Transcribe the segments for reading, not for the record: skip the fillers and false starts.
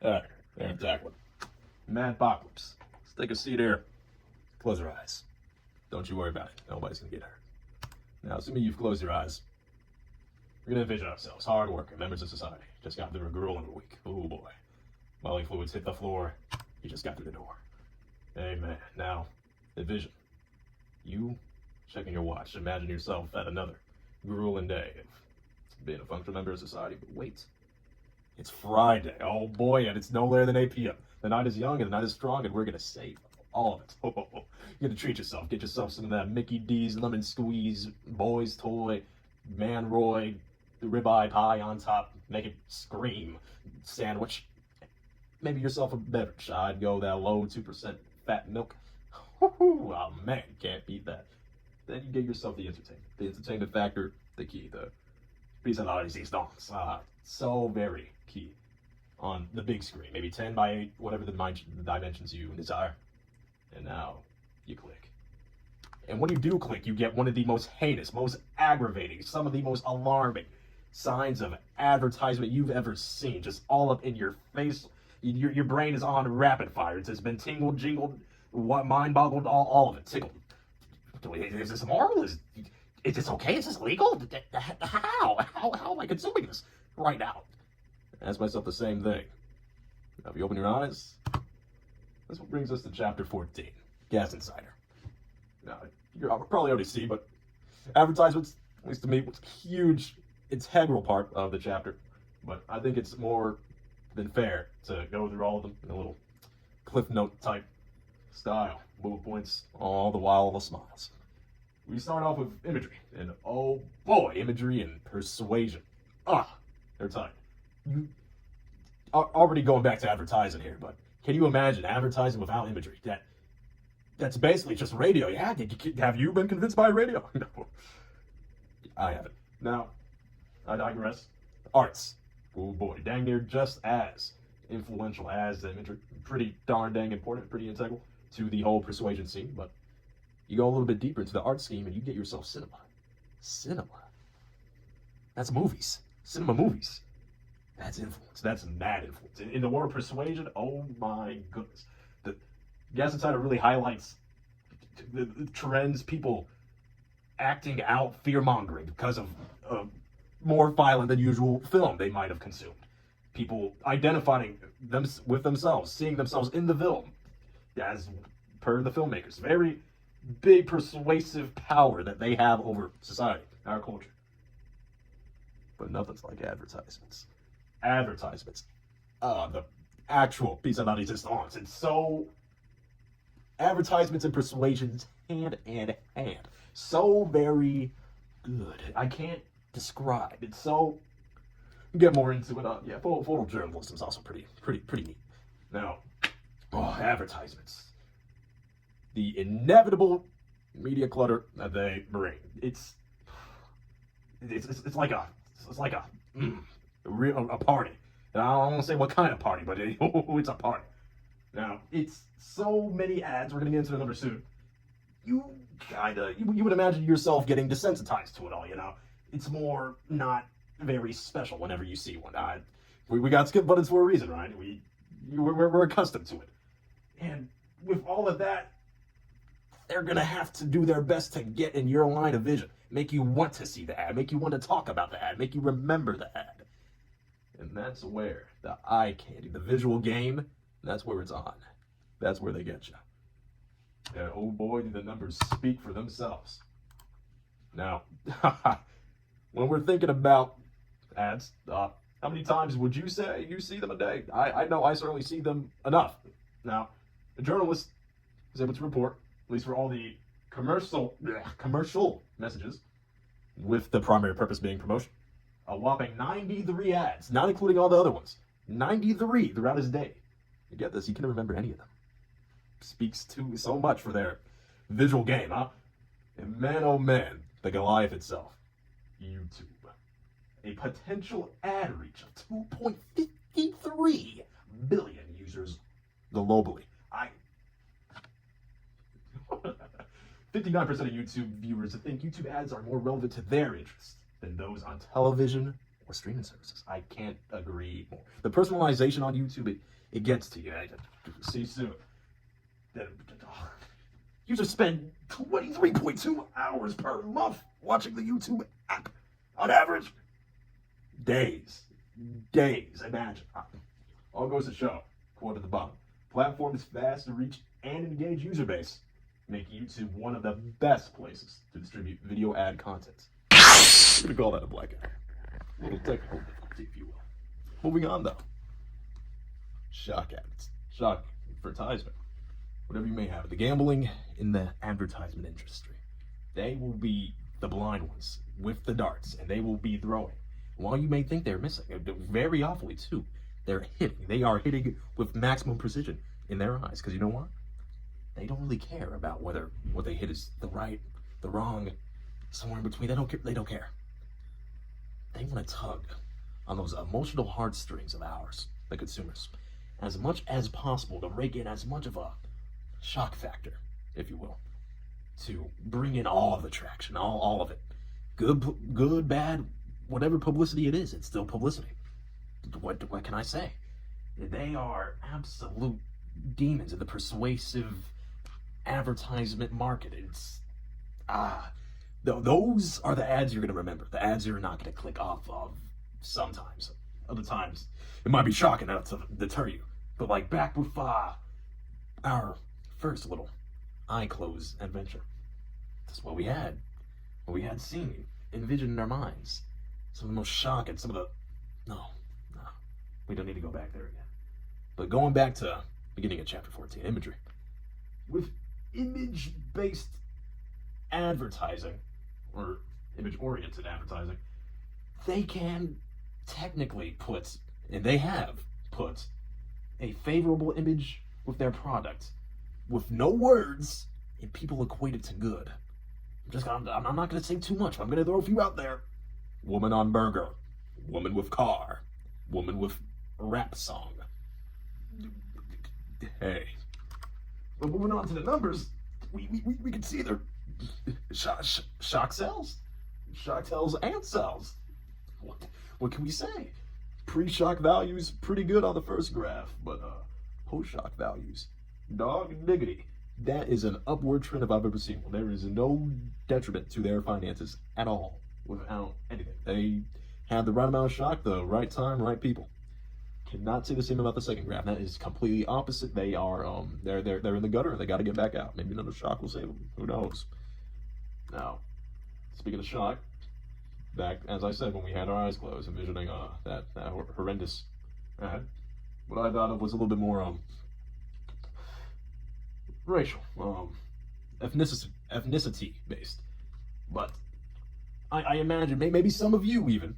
Alright, there's that one. Madpocalypse. Let's take a seat here. Close your eyes. Don't you worry about it. Nobody's gonna get hurt. Now, assuming you've closed your eyes, we're gonna envision ourselves, hard-working members of society. Just got through a grueling week. Oh boy. Bodily fluids hit the floor. You just got through the door. Amen. Now, envision. You checking your watch. Imagine yourself at another grueling day of being a functional member of society. But wait. It's Friday. Oh boy, and it's no later than 8 p.m. The night is young and the night is strong, and we're gonna save all of it. You're gonna treat yourself. Get yourself some of that Mickey D's lemon squeeze, boy's toy, Man Roy, ribeye pie on top. Make it scream. Sandwich. Maybe yourself a beverage. I'd go that low 2% fat milk. Oh man, can't beat that. Then you get yourself the entertainment. The entertainment factor, the key. The piece of resistance. So very key on the big screen. Maybe 10 by 8, whatever the dimensions you desire. And now you click. And when you do click, you get one of the most heinous, most aggravating, some of the most alarming signs of advertisement you've ever seen. Just all up in your face. Your brain is on rapid fire. It's been tingled, jingled, mind-boggled, all of it. Tickled. Is this moral? Is this okay? Is this legal? How am I consuming this right now? Ask myself the same thing. Now, if you open your eyes, that's what brings us to chapter 14, Gas Insider. Now, you'll probably already see, but advertisements, at least to me, was a huge, integral part of the chapter. But I think it's more than fair to go through all of them in a little cliff note type style. Bullet points, all the while the smiles. We start off with imagery, and oh boy, imagery and persuasion. They're tight. You are already going back to advertising here, but can you imagine advertising without imagery? That's basically just radio. Yeah, have you been convinced by radio? No, I haven't. Now, I digress. Arts. Oh boy, dang near just as influential as the imagery. Pretty darn dang important, pretty integral to the whole persuasion scene, but you go a little bit deeper into the art scheme and you get yourself cinema. Cinema. That's movies. Cinema movies. That's influence. That's mad influence. In the world of persuasion, oh my goodness. The Gas Insider really highlights the trends, people acting out fear-mongering because of more violent than usual film they might have consumed. People identifying them with themselves, seeing themselves in the film, as per the filmmakers. Very big persuasive power that they have over society, our culture. But nothing's like advertisements. Advertisements. The actual piece of resistance. It's so... Advertisements and persuasions hand in hand. So very good. I can't describe. It's so... Get more into it. Yeah, photojournalism is also pretty neat. Now, advertisements. The inevitable media clutter that they bring. It's like a party. And I don't want to say what kind of party, but it's a party. Now, it's so many ads. We're gonna get into the number soon. You would imagine yourself getting desensitized to it all. You know, it's more not very special whenever you see one. We got skip buttons for a reason, right? We're accustomed to it. And with all of that, they're going to have to do their best to get in your line of vision. Make you want to see the ad. Make you want to talk about the ad. Make you remember the ad. And that's where the eye candy, the visual game, that's where it's on. That's where they get you. And oh boy, do the numbers speak for themselves. Now, when we're thinking about ads, how many times would you say you see them a day? I know I certainly see them enough. Now, a journalist is able to report, at least for all the commercial messages, with the primary purpose being promotion, a whopping 93 ads, not including all the other ones. 93 throughout his day. You get this? You can't remember any of them. Speaks to so much for their visual game, huh? And man, oh man, the Goliath itself. YouTube. A potential ad reach of 2.53 billion users globally. 59% of YouTube viewers think YouTube ads are more relevant to their interests than those on television or streaming services. I can't agree more. The personalization on YouTube, it gets to you. See soon. Users spend 23.2 hours per month watching the YouTube app. On average, days. Imagine. All goes to show, quote at the bottom. Platform is fast to reach and engage user base, making YouTube one of the best places to distribute video ad content. I'm gonna call that a black eye. A little technical difficulty, if you will. Moving on, though. Shock ads. Shock advertisement. Whatever you may have. The gambling in the advertisement industry. They will be the blind ones with the darts, and they will be throwing. While you may think they're missing, very awfully too, they're hitting. They are hitting with maximum precision in their eyes. Because you know what? They don't really care about whether what they hit is the right, the wrong, somewhere in between. They don't care. They don't care. They want to tug on those emotional heartstrings of ours, the consumers, as much as possible to rake in as much of a shock factor, if you will, to bring in all of the traction, all of it. Good, bad, whatever publicity it is, it's still publicity. What can I say? They are absolute demons in the persuasive advertisement market. It's those are the ads you're going to remember. The ads you're not going to click off of sometimes. Other times, it might be shocking enough to deter you. But like back with our first little eye close adventure. That's what we had. What we had seen, envisioned in our minds. Some of the most shocking, some of the... No. We don't need to go back there again. But going back to beginning of chapter 14, imagery. With image-based advertising, or image-oriented advertising, they can technically put, and they have put, a favorable image with their product, with no words, and people equate it to good. I'm not going to say too much, but I'm going to throw a few out there. Woman on burger. Woman with car. Woman with rap song. Hey. But moving on to the numbers, we can see their shock sells. Shock tells and sells. What can we say? Pre-shock values pretty good on the first graph, but post-shock values, dog diggity. That is an upward trend if I've ever seen one. There is no detriment to their finances at all without anything. They had the right amount of shock, the right time, right people. Cannot say the same about the second graph. That is completely opposite. They are they're in the gutter. They got to get back out. Maybe another shock will save them. Who knows? Now, speaking of shock, back as I said when we had our eyes closed, envisioning that horrendous ad, what I thought of was a little bit more racial, ethnicity based. But I imagine maybe some of you even,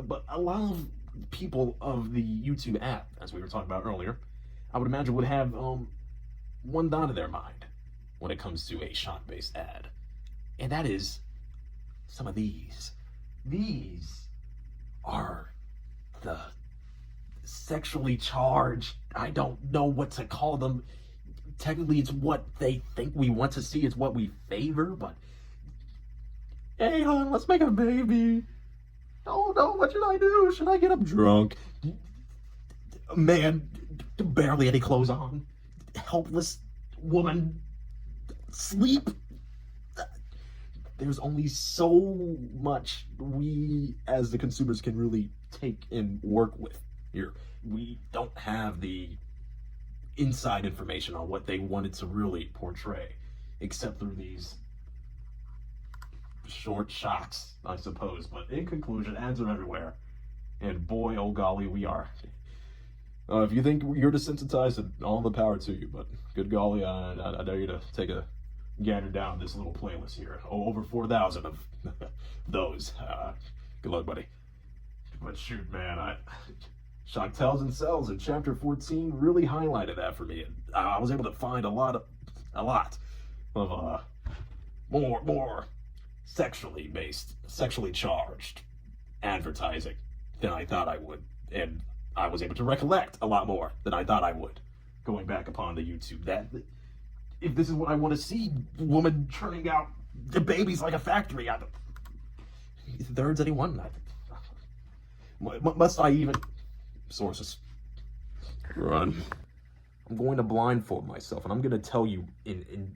but a lot of people of the YouTube app, as we were talking about earlier, I would imagine would have one thought in their mind when it comes to a shock-based ad, and that is some of these. These are the sexually charged, I don't know what to call them. Technically, it's what they think we want to see. It's what we favor, but hey, hon, let's make a baby. Oh no, what should I do? Should I get up drunk? Man, barely any clothes on. Helpless woman. Sleep. There's only so much we as the consumers can really take and work with here. We don't have the inside information on what they wanted to really portray, except through these short shocks, I suppose. But in conclusion, ads are everywhere, and boy, oh golly, we are. If you think you're desensitized, all the power to you. But good golly, I dare you to take a gander down this little playlist here. Over 4,000 of those. Good luck, buddy. But shoot, man, Shock Tells and Sells in chapter 14 really highlighted that for me. And I was able to find a lot of more sexually based, sexually charged advertising than I thought I would. And I was able to recollect a lot more than I thought I would going back upon the YouTube. That if this is what I want to see, woman churning out the babies like a factory. Third's anyone? Must I even... Sources. Run. I'm going to blindfold myself, and I'm going to tell you in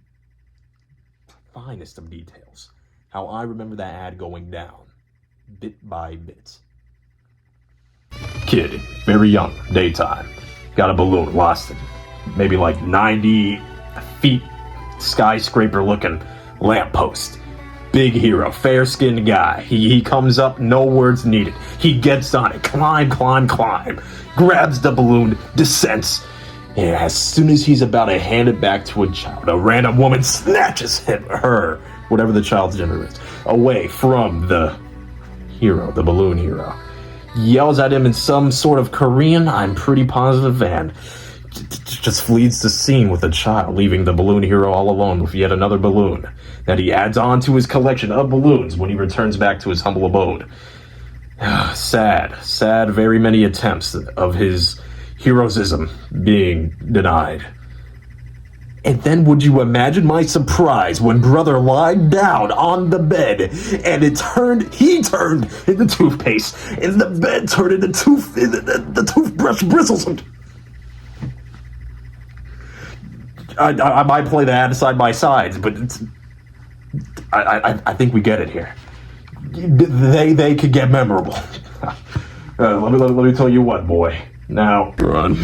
finest of details how I remember that ad going down, bit by bit. Kid, very young, daytime, got a balloon, lost it. Maybe like 90 feet, skyscraper-looking lamppost. Big hero, fair-skinned guy. He comes up, no words needed. He gets on it, climb, grabs the balloon, descends. And as soon as he's about to hand it back to a child, a random woman snatches her, whatever the child's gender is, away from the hero, the balloon hero. Yells at him in some sort of Korean, I'm pretty positive, and just flees the scene with the child, leaving the balloon hero all alone with yet another balloon that he adds on to his collection of balloons when he returns back to his humble abode. Sad, very many attempts of his heroism being denied. And then would you imagine my surprise when brother lied down on the bed and he turned into toothpaste and the bed turned into the toothbrush bristles. I might play the ad side by sides, but I think we get it here. They could get memorable. Let me tell you what, boy. Now run.